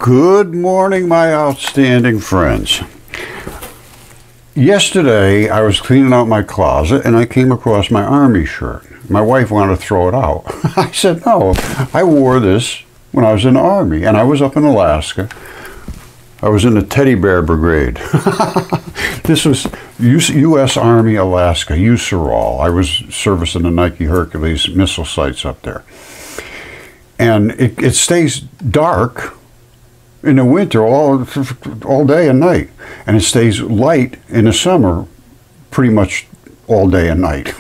Good morning, my outstanding friends. Yesterday, I was cleaning out my closet and I came across my Army shirt. My wife wanted to throw it out. I said, no, I wore this when I was in the Army and I was up in Alaska. I was in the Teddy Bear Brigade. This was U.S. Army, Alaska, USARAL. I was servicing the Nike Hercules missile sites up there. And it stays dark in the winter all day and night, and it stays light in the summer pretty much all day and night.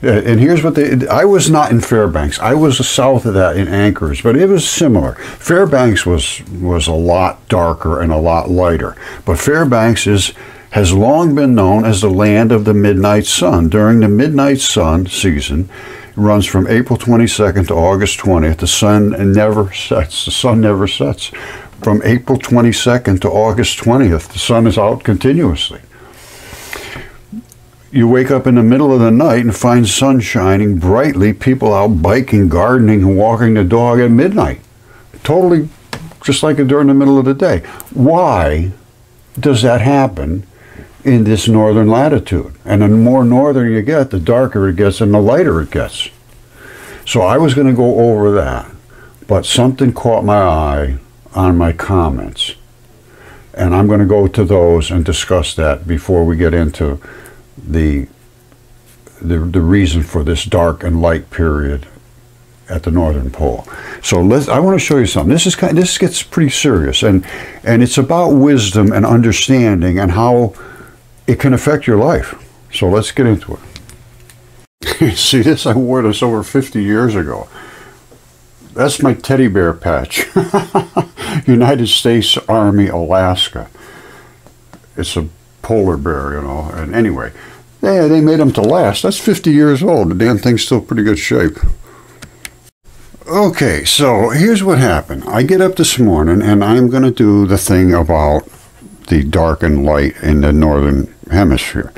And here's what I was not in Fairbanks. I was south of that in Anchorage, but it was similar. Fairbanks was a lot darker and a lot lighter, but Fairbanks has long been known as the land of the midnight sun. During the midnight sun season, it runs from April 22nd to August 20th. The sun never sets. The sun never sets. From April 22nd to August 20th, the sun is out continuously. You wake up in the middle of the night and find sun shining brightly, people out biking, gardening, and walking the dog at midnight. Totally just like during the middle of the day. Why does that happen in this northern latitude? And the more northern you get, the darker it gets and the lighter it gets. So I was going to go over that, but something caught my eye on my comments, and I'm going to go to those and discuss that before we get into the reason for this dark and light period at the northern pole. So I want to show you something. This gets pretty serious, and it's about wisdom and understanding and how it can affect your life. So let's get into it. See this? I wore this over 50 years ago. That's my teddy bear patch. United States Army, Alaska. It's a polar bear, you know. And anyway, they made them to last. That's 50 years old. The damn thing's still pretty good shape. Okay, so here's what happened. I get up this morning and I'm going to do the thing about the dark and light in the northern hemisphere.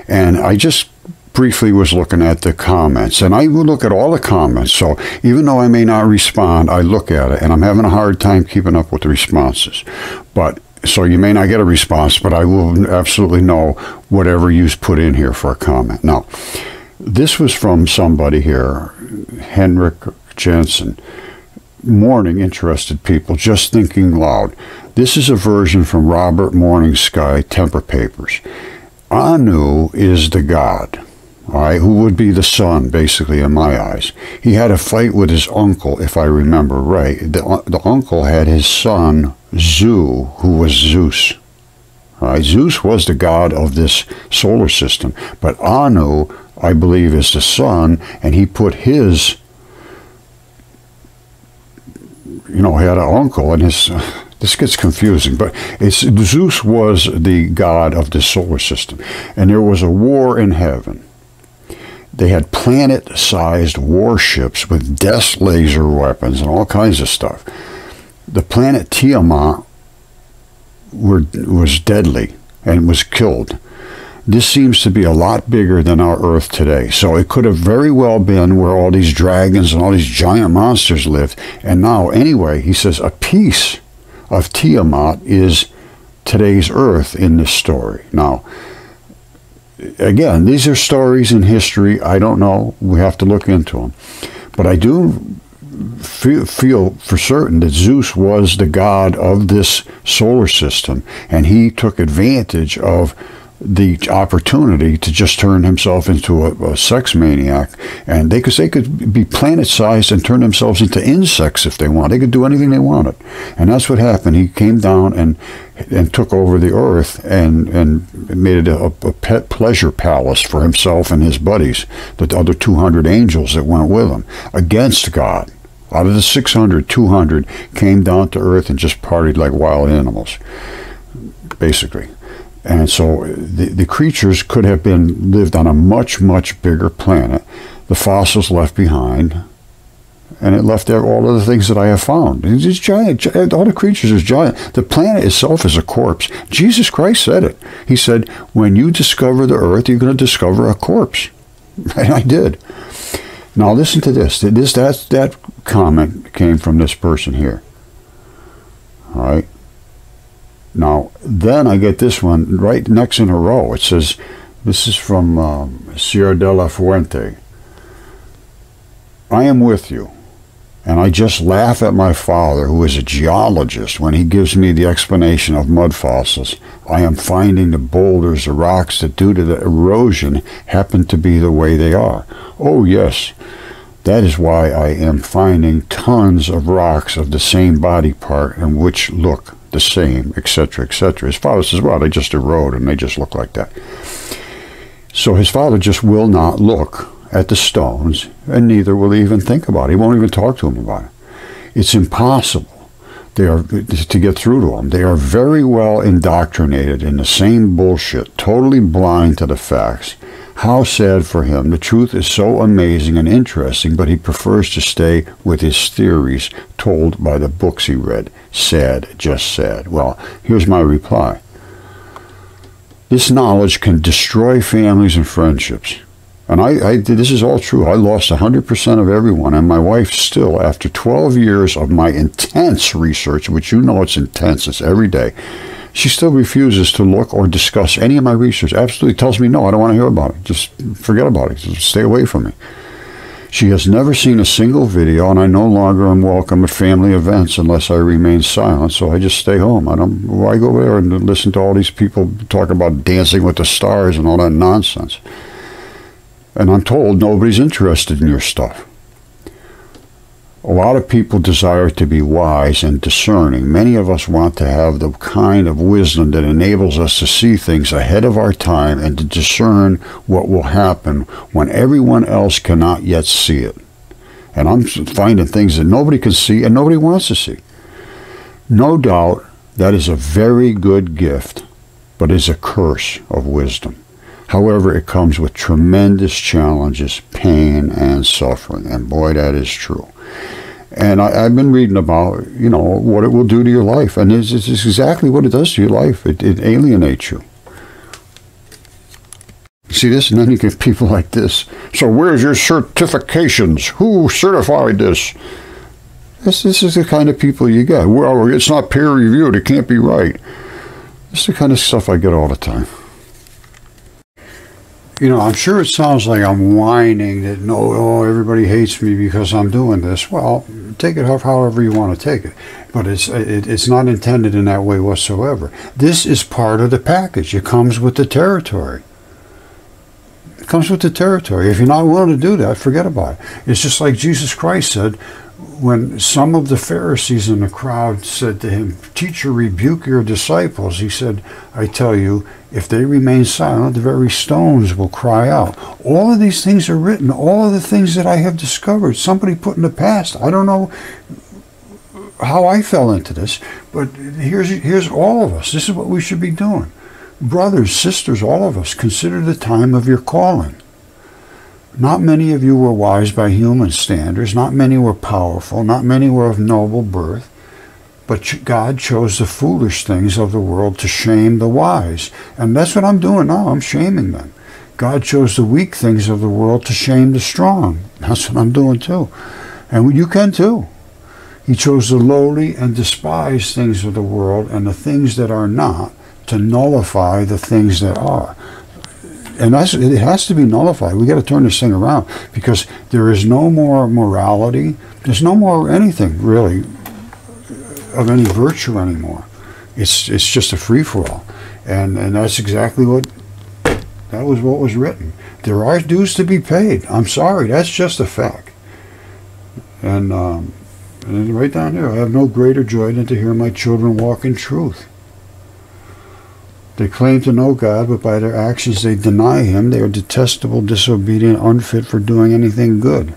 And I just briefly was looking at the comments, and I will look at all the comments. So even though I may not respond, I look at it, and I'm having a hard time keeping up with the responses. But so you may not get a response, but I will absolutely know whatever you put in here for a comment. Now, this was from somebody here, Henrik Jensen. Morning, interested people, just thinking loud. This is a version from Robert Morning Sky Temper Papers. Anu is the god. All right, who would be the sun, basically, in my eyes. He had a fight with his uncle, if I remember right. The uncle had his son, Zu, who was Zeus. All right, Zeus was the god of this solar system, but Anu, I believe, is the sun, and he put his, he had an uncle, and his, this gets confusing, but Zeus was the god of the solar system, and there was a war in heaven. They had planet-sized warships with death laser weapons and all kinds of stuff. The planet Tiamat was deadly and was killed. This seems to be a lot bigger than our Earth today. So it could have very well been where all these dragons and all these giant monsters lived. And now, anyway, he says a piece of Tiamat is today's Earth in this story. Now, again, these are stories in history. I don't know. We have to look into them. But I do feel for certain that Zeus was the god of this solar system, and he took advantage of the opportunity to just turn himself into a sex maniac. And they could be planet-sized and turn themselves into insects if they want. They could do anything they wanted. And that's what happened. He came down and took over the earth and made it a pet pleasure palace for himself and his buddies, the other 200 angels that went with him, against God. Out of the 600, 200 came down to earth and just partied like wild animals, basically. And so the creatures could have lived on a much, much bigger planet. The fossils left behind, and it left there all of the things that I have found. It's giant. All the creatures are giant. The planet itself is a corpse. Jesus Christ said it. He said, when you discover the earth, you're going to discover a corpse. And I did. Now listen to this. That comment came from this person here. All right. Now, then I get this one right next in a row. It says, this is from Sierra de la Fuente. I am with you, and I just laugh at my father, who is a geologist, when he gives me the explanation of mud fossils. I am finding the boulders, the rocks that due to the erosion happen to be the way they are. Oh yes, that is why I am finding tons of rocks of the same body part and which look the same, etc., etc. His father says, well, they just erode and they just look like that. So his father just will not look at the stones, and neither will he even think about it. He won't even talk to him about it. It's impossible to get through to them. They are very well indoctrinated in the same bullshit, totally blind to the facts. How sad for him. The truth is so amazing and interesting, but he prefers to stay with his theories told by the books he read. Sad, just sad. Well, here's my reply. This knowledge can destroy families and friendships. And this is all true. I lost 100% of everyone, and my wife still, after 12 years of my intense research, which you know it's intense, it's every day, she still refuses to look or discuss any of my research. Absolutely tells me, no, I don't want to hear about it. Just forget about it. Just stay away from me. She has never seen a single video, and I no longer am welcome at family events unless I remain silent, so I just stay home. Why go there and listen to all these people talk about Dancing with the Stars and all that nonsense? And I'm told nobody's interested in your stuff. A lot of people desire to be wise and discerning. Many of us want to have the kind of wisdom that enables us to see things ahead of our time and to discern what will happen when everyone else cannot yet see it. And I'm finding things that nobody can see and nobody wants to see. No doubt that is a very good gift, but is a curse of wisdom. However, it comes with tremendous challenges, pain, and suffering. And boy, that is true. And I've been reading about, what it will do to your life. And it's exactly what it does to your life. It alienates you. See this? And then you get people like this. So where's your certifications? Who certified this? This is the kind of people you get. Well, it's not peer reviewed. It can't be right. This is the kind of stuff I get all the time. I'm sure it sounds like I'm whining that everybody hates me because I'm doing this. Well, take it however you want to take it. But it's not intended in that way whatsoever. This is part of the package. It comes with the territory. It comes with the territory. If you're not willing to do that, forget about it. It's just like Jesus Christ said when some of the Pharisees in the crowd said to him, "Teacher, rebuke your disciples." He said, "I tell you, if they remain silent, the very stones will cry out." All of these things are written. All of the things that I have discovered, somebody put in the past. I don't know how I fell into this, but here's all of us. This is what we should be doing. Brothers, sisters, all of us, consider the time of your calling. Not many of you were wise by human standards. Not many were powerful. Not many were of noble birth. But God chose the foolish things of the world to shame the wise. And that's what I'm doing now. I'm shaming them. God chose the weak things of the world to shame the strong. That's what I'm doing too. And you can too. He chose the lowly and despised things of the world and the things that are not to nullify the things that are. And it has to be nullified. We got to turn this thing around because there is no more morality. There's no more anything really of any virtue anymore. It's just a free-for-all. And that's exactly that was what was written. There are dues to be paid. I'm sorry, that's just a fact. And right down here, I have no greater joy than to hear my children walk in truth. They claim to know God, but by their actions they deny him. They are detestable, disobedient, unfit for doing anything good.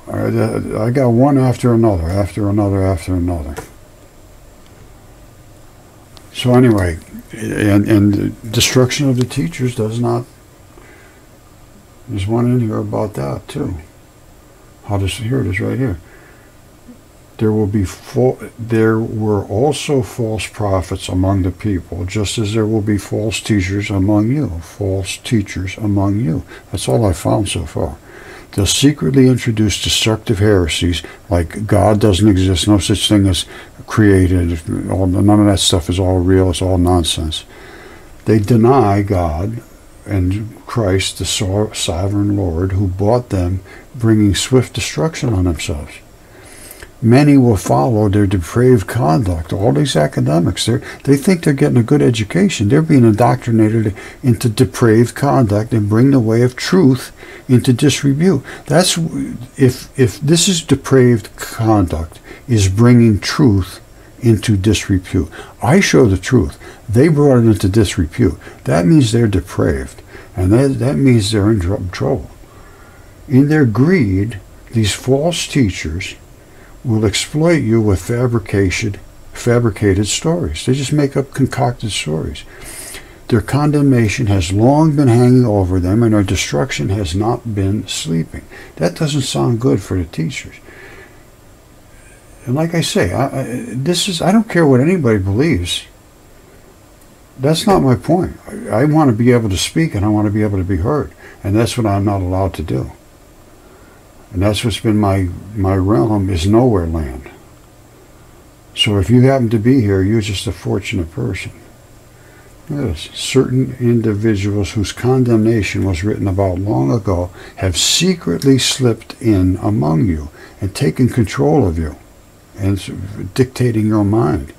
I got one after another, after another, after another. So anyway, and destruction of the teachers does not. There's one in here about that too. Here it is right here. There were also false prophets among the people, just as there will be false teachers among you. False teachers among you. That's all I found so far. They'll secretly introduce destructive heresies like God doesn't exist, no such thing as created, none of that stuff is all real, it's all nonsense. They deny God and Christ, the sovereign Lord, who bought them, bringing swift destruction on themselves. Many will follow their depraved conduct. All these academics, they think they're getting a good education. They're being indoctrinated into depraved conduct and bring the way of truth into disrepute. That's if this is depraved conduct, is bringing truth into disrepute. I show the truth. They brought it into disrepute. That means they're depraved, and that means they're in trouble. In their greed, these false teachers will exploit you with fabricated stories. They just make up concocted stories. Their condemnation has long been hanging over them, and their destruction has not been sleeping. That doesn't sound good for the teachers. And like I say, I don't care what anybody believes. That's not my point. I want to be able to speak, and I want to be able to be heard. And that's what I'm not allowed to do. And that's what's been my realm, is nowhere land. So if you happen to be here, you're just a fortunate person. Yes, certain individuals whose condemnation was written about long ago have secretly slipped in among you and taken control of you and dictating your mind.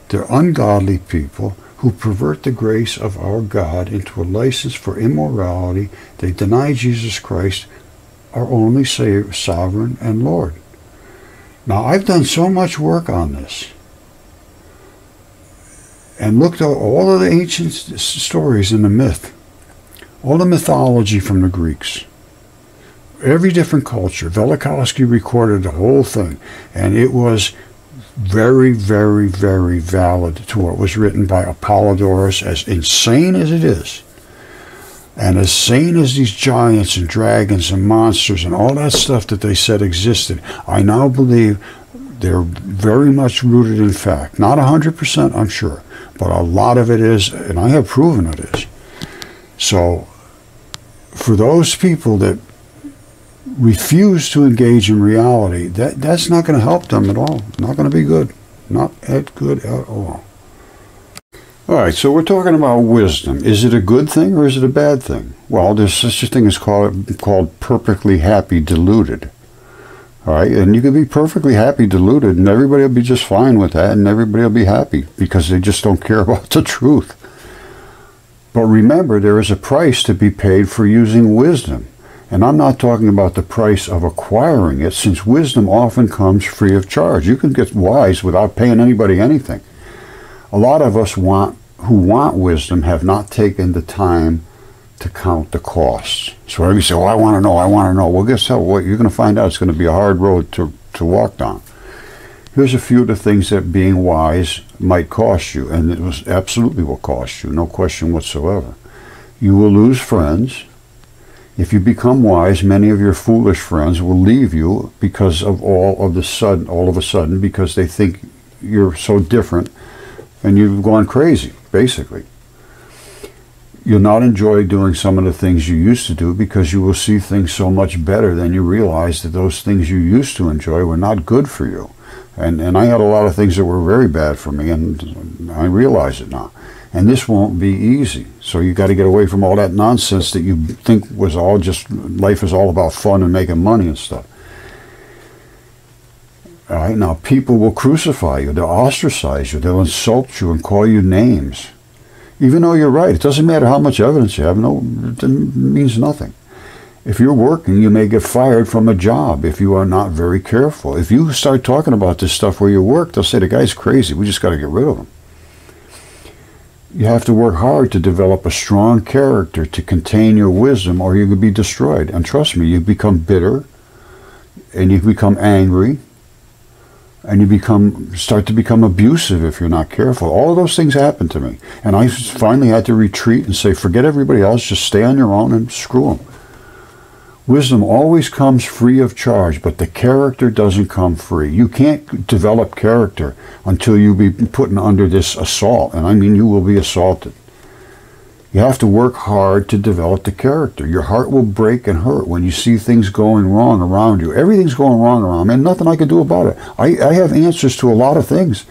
They're ungodly people who pervert the grace of our God into a license for immorality. They deny Jesus Christ, our only Savior, sovereign and Lord. Now, I've done so much work on this and looked at all of the ancient stories in the myth, all the mythology from the Greeks, every different culture. Velikovsky recorded the whole thing, and it was very, very, very valid to what was written by Apollodorus, as insane as it is. And as sane as these giants and dragons and monsters and all that stuff that they said existed, I now believe they're very much rooted in fact. Not 100%, I'm sure, but a lot of it is, and I have proven it is. So, for those people that refuse to engage in reality, that's not going to help them at all. Not going to be good. Not good at all. All right, so we're talking about wisdom. Is it a good thing or is it a bad thing? Well, there's such a thing as called perfectly happy deluded. All right, and you can be perfectly happy deluded, and everybody will be just fine with that, and everybody will be happy because they just don't care about the truth. But remember, there is a price to be paid for using wisdom. And I'm not talking about the price of acquiring it, since wisdom often comes free of charge. You can get wise without paying anybody anything. A lot of us who want wisdom have not taken the time to count the costs. So everybody say, "Oh, I want to know, I want to know." Well, guess what? You're going to find out it's going to be a hard road to walk down. Here's a few of the things that being wise might cost you, and it absolutely will cost you, no question whatsoever. You will lose friends. If you become wise, many of your foolish friends will leave you because of all of a sudden, because they think you're so different and you've gone crazy, basically. You'll not enjoy doing some of the things you used to do because you will see things so much better than you realize that those things you used to enjoy were not good for you. And I had a lot of things that were very bad for me, and I realize it now. And this won't be easy. So you got to get away from all that nonsense that you think was all just, life is all about fun and making money and stuff. All right, now people will crucify you, they'll ostracize you, they'll insult you and call you names. Even though you're right, it doesn't matter how much evidence you have, it means nothing. If you're working, you may get fired from a job if you are not very careful. If you start talking about this stuff where you work, they'll say, "The guy's crazy, we just got to get rid of him." You have to work hard to develop a strong character to contain your wisdom, or you could be destroyed. And trust me, you become bitter, and you become angry, and you start to become abusive if you're not careful. All of those things happen to me. And I finally had to retreat and say, forget everybody else, just stay on your own and screw them. Wisdom always comes free of charge, but the character doesn't come free. You can't develop character until you be put under this assault, and I mean you will be assaulted. You have to work hard to develop the character. Your heart will break and hurt when you see things going wrong around you. Everything's going wrong around me, and nothing I can do about it. I have answers to a lot of things,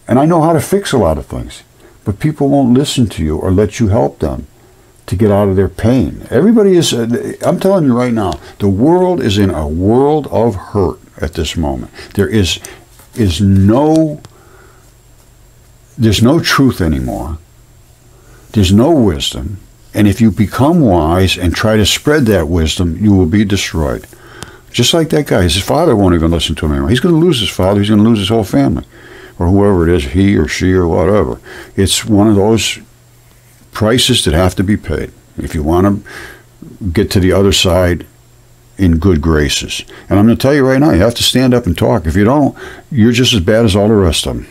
and I know how to fix a lot of things. But people won't listen to you or let you help them to get out of their pain. Everybody is, I'm telling you right now, the world is in a world of hurt at this moment. There's no truth anymore. There's no wisdom. And if you become wise and try to spread that wisdom, you will be destroyed. Just like that guy. His father won't even listen to him anymore. He's going to lose his father. He's going to lose his whole family. Or whoever it is, he or she or whatever. It's one of those prices that have to be paid if you want to get to the other side in good graces. And I'm going to tell you right now, you have to stand up and talk. If you don't, you're just as bad as all the rest of them.